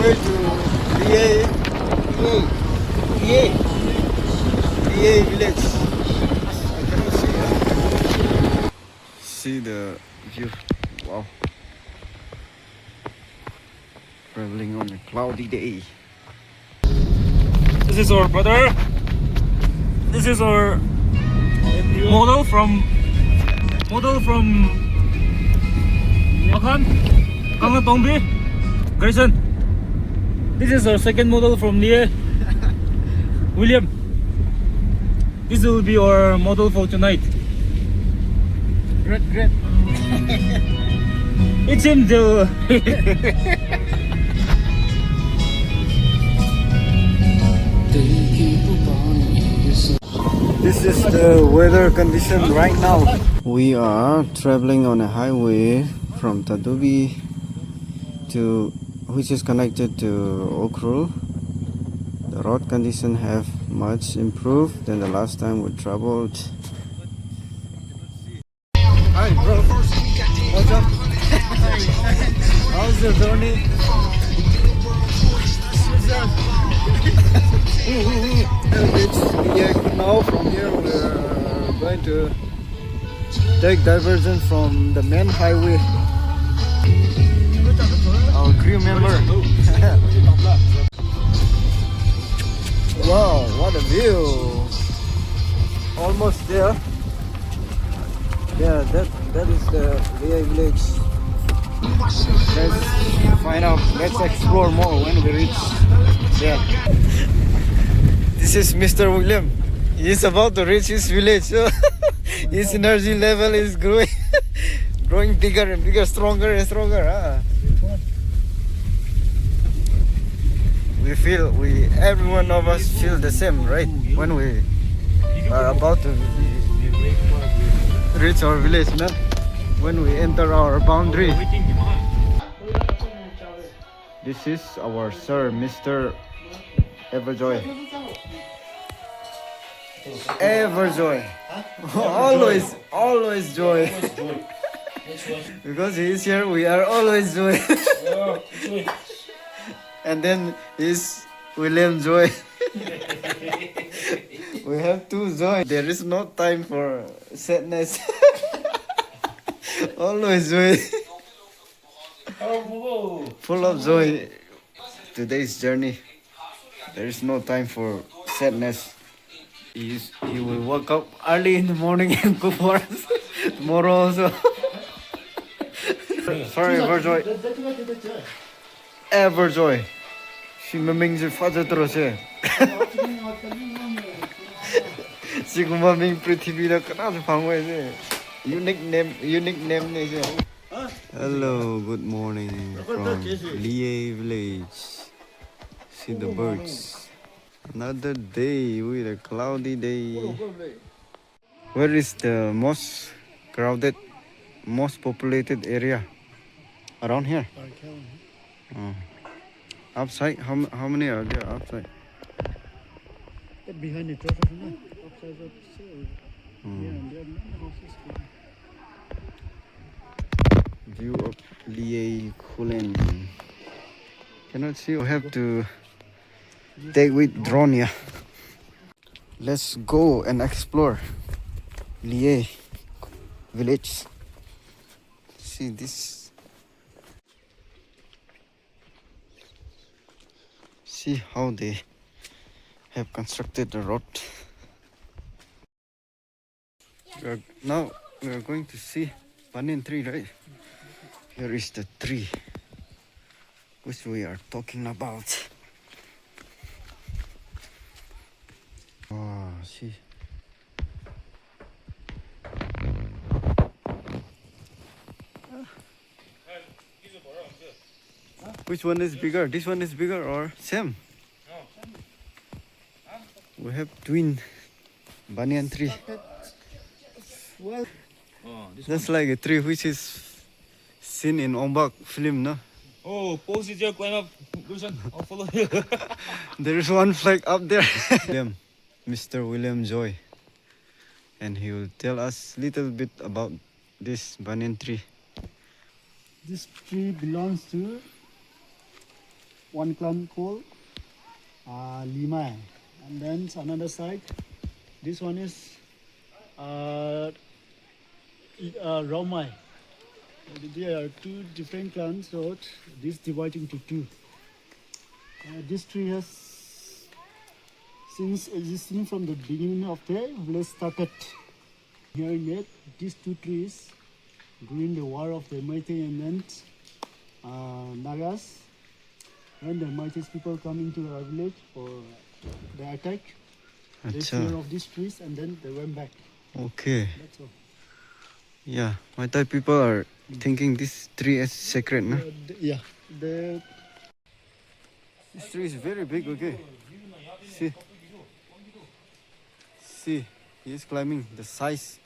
way to Liyai, Liyai, Liyai Village. I cannot see it. See the view. Wow. Traveling on a cloudy day. This is our brother. This is our model from Makan, Tongbi, Grayson. This is our second model from Liyai, William. This will be our model for tonight. Great. It's him though. This is the weather condition right now. We are traveling on a highway from Tadubi to which is connected to Okrul. The road condition have much improved than the last time we traveled. Hi bro, what's up? How's your journey? Now from here we're going to take diversion from the main highway. Our crew member. Wow, what a view! Almost there. Yeah, that is the Liyai Village. Let's find out. Let's explore more when we reach there. This is Mr. William. He is about to reach his village. So his energy level is growing, growing bigger and bigger, stronger and stronger. Every one of us feel the same, right? When we are about to reach our village, man. When we enter our boundary. This is our sir, Mr. Everjoy. Everjoy. Always joy. Because he is here, we are always joy. And then is William Joy. We have two joy. There is no time for sadness. Always joy. Full of joy. Today's journey. There is no time for sadness. He will wake up early in the morning and go for us. Tomorrow also. Sorry, Everjoy. Everjoy. Si maming si father terus ya. Si maming prithvi la kana sa phangwai se. Unique name ne se. Hello, good morning from Liyai Village. See the birds. Another day with a cloudy day. Where is the most crowded, most populated area? Around here? Outside? How many are there outside? Behind the church, outside of View of Liyai Kulen. Cannot see. We have to take with drone here. Let's go and explore Liyai Village. See this. See how they have constructed the road. Now we are going to see banyan tree, right? Here is the tree which we are talking about. Oh, see. Which one is bigger? This one is bigger or same? We have twin banyan tree. Well, That's like a tree which is seen in Ombak film, no? Oh, pose is your climb up. I'll follow you. There is one flag up there. Mr. William Joy. And he will tell us little bit about this banyan tree. this tree belongs to one clan called Limai, and then another side. This one is Raumai. There are two different clans, so this divided into two. This tree has since existing from the beginning of the village started. Here in it, these two trees during the war of the Meitei and then Nagas. When the Meitei people come into our village for the attack, they clear off these trees and then they went back. Okay. That's all. Yeah, my Thai people are thinking this tree is sacred, no? This tree is very big, okay? See, he is climbing. The size.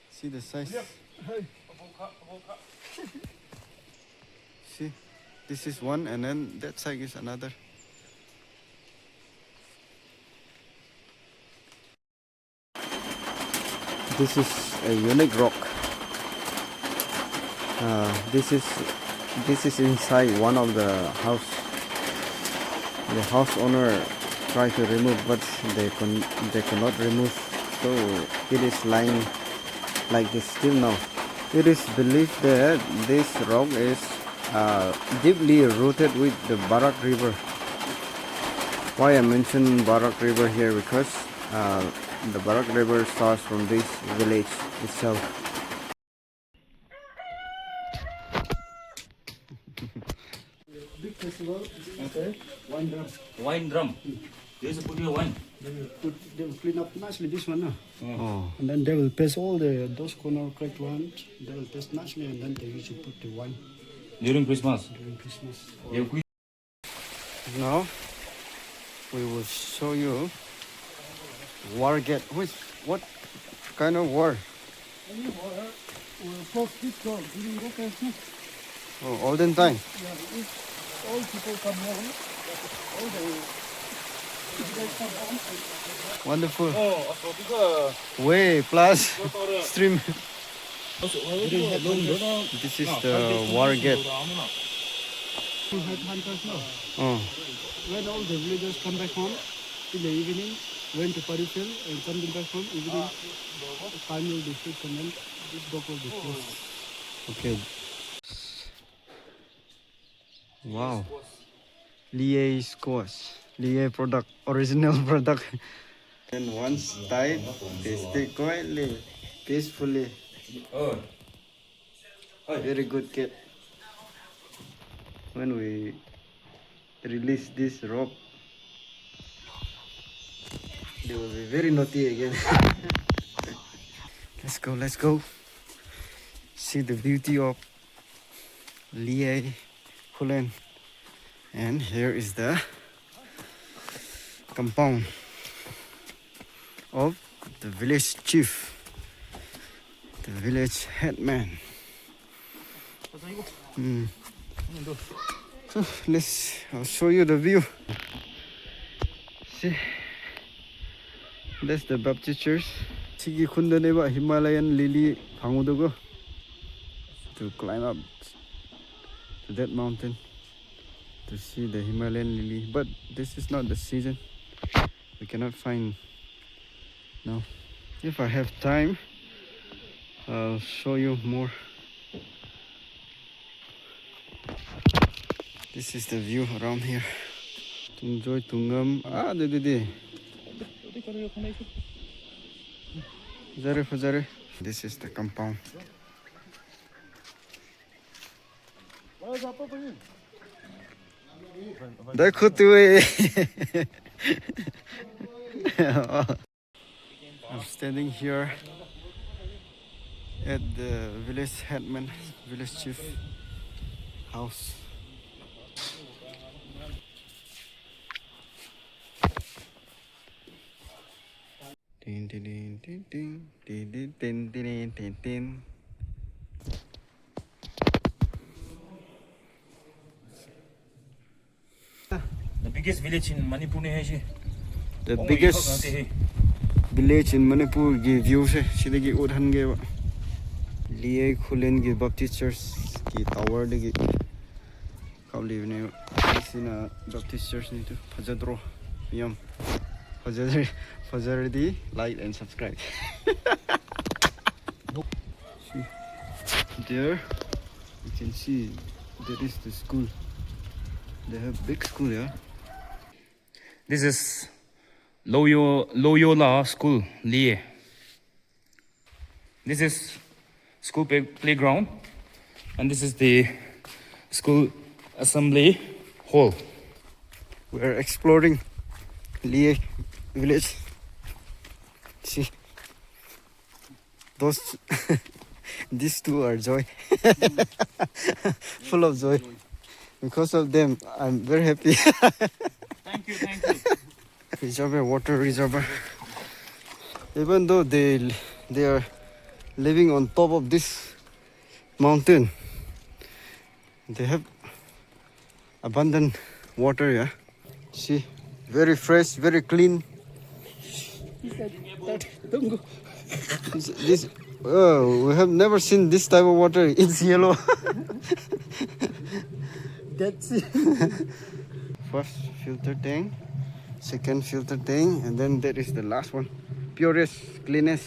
See the size. See, this is one, and then that side is another. This is a unique rock. This is inside one of the house. The house owner tried to remove, but they cannot remove. So it is lying like this still now. It is believed that this rock is deeply rooted with the Barak River. Why I mention Barak River here, because the Barak River starts from this village itself. big festival, okay, wine drum. Wine drum. There's a put your wine. They will clean up nicely this one, Oh, and then they will paste all those corner cracked ones. They will paste nicely, and then they usually put the wine During Christmas. during Christmas. now we will show you war gate. What kind of war? Any water will post this door during the Christmas. Oh, olden time. Yeah, if all people come home, all the guys come home. Wonderful. Oh, so because Way plus stream. this This is the war gate. To have hunters now. Oh, When all the villagers come back home in the evening, went to party field and coming back home evening, the time will be fixed and then this book will be closed. okay. Wow. Liyai squash. Liyai product, original product. And once tied, they stay quietly, peacefully. Oh. Very good cat. When we release this rope, they will be very naughty again. Let's go. See the beauty of Liyai Village. And here is the compound of the village chief, the village headman. So I'll show you the view. See, that's the Baptist church. Sigi khunda neba Himalayan lily pangudogo to climb up to that mountain to see the Himalayan lily. But this is not the season. We cannot find now. If I have time, I'll show you more. This is the view around here. Enjoy Tungam. Fazare. This is the compound. I'm standing here at the village headman, village chief house. Ding, ding, ding, ding, ding, ding, ding, ding, ding, ding. The biggest village in Manipur hai. The biggest village in Manipur ki view se sidagi udhan ge ba. Liyai Village ki Baptist church ki tower de ki 올리브네요. 이스나 Baptist Church 니도 파자드로 미엄 파자르디 like and subscribe. There you can see that is the school. They have big school here. This is Loyola School, Liyai. This is school playground, and this is the school assembly hall. We are exploring Liyai Village. See, those these two are joy, full of joy. Because of them, I'm very happy. Thank you, thank you. Reservoir, water reservoir. Even though they are living on top of this mountain, they have abundant water. Yeah, see, very fresh, very clean. This oh, we have never seen this type of water. It's yellow. That's it. First filter tank, second filter tank, and then that is the last one. Purest, cleanest.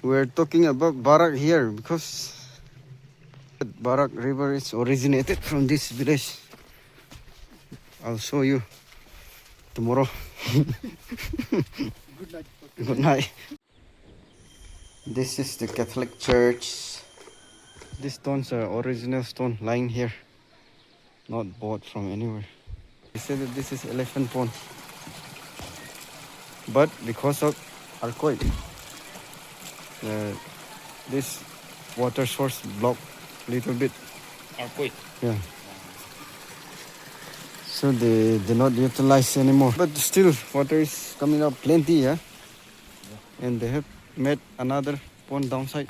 We're talking about Barak here because Barak river is originated from this village. I'll show you tomorrow. Good night. Good night. This is the Catholic church. These stones are original stone lying here, not bought from anywhere. They say that this is elephant pond, but because of earthquake, this water source blocked little bit. Earthquake. Yeah. So they do not utilize anymore. But still, water is coming up plenty, yeah. And they have made another pond downside.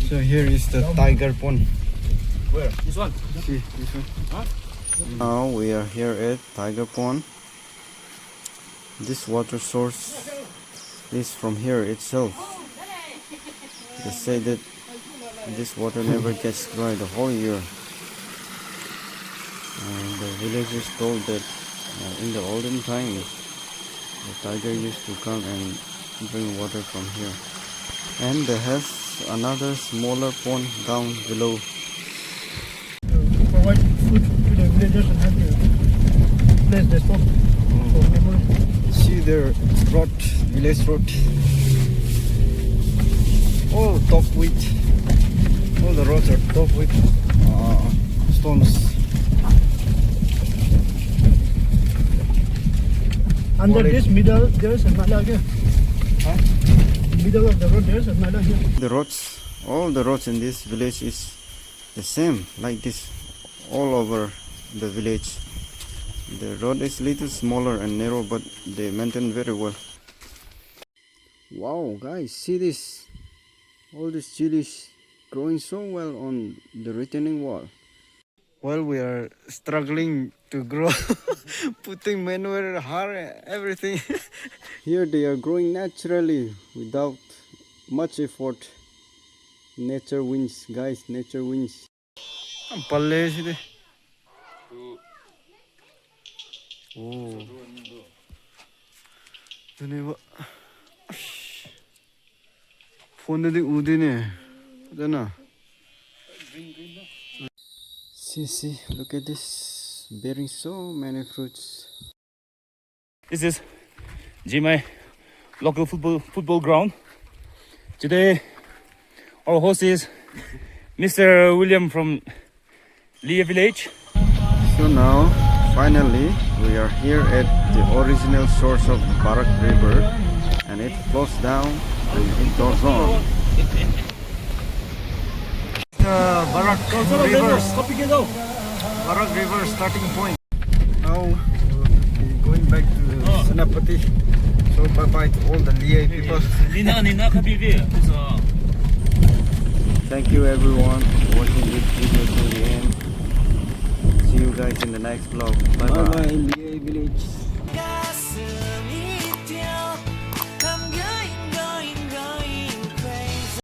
So here is the tiger pond. Where? This one? See this one. Huh? Now we are here at Tiger Pond. This water source is from here itself. They say that this water never gets dry the whole year. And the villagers told that in the olden times, the tiger used to come and drink water from here. And they have another smaller pond down below. Provide food to the villagers and have the place they stop for memory. See their road, village road. All top with, all the roads are top with stones. Under Only- this middle, there's a nala here. Huh? Middle of the road, there's a nala here. The roads, all the roads in this village is the same, like this, all over the village. The road is little smaller and narrow, but they maintain very well. Wow, guys, see this? All these chilies growing so well on the retaining wall. While we are struggling to grow, putting manure, hard, everything. Here they are growing naturally without much effort. Nature wins, guys, nature wins. Palle side. Oh. Dune ba. Phone de udine. Dana. See, look at this, bearing so many fruits. This is Jimai local football ground. Today our host is Mr. William from Liyai Village. So now, finally, we are here at the original source of Barak River, and it flows down and it goes on. Barak River starting point. Now we'll be going back to Senapati. So bye bye to all the Liyai people. Nina Kabibi. Thank you everyone for watching this video to the end. See you guys in the next vlog. Bye bye. Liyai Village.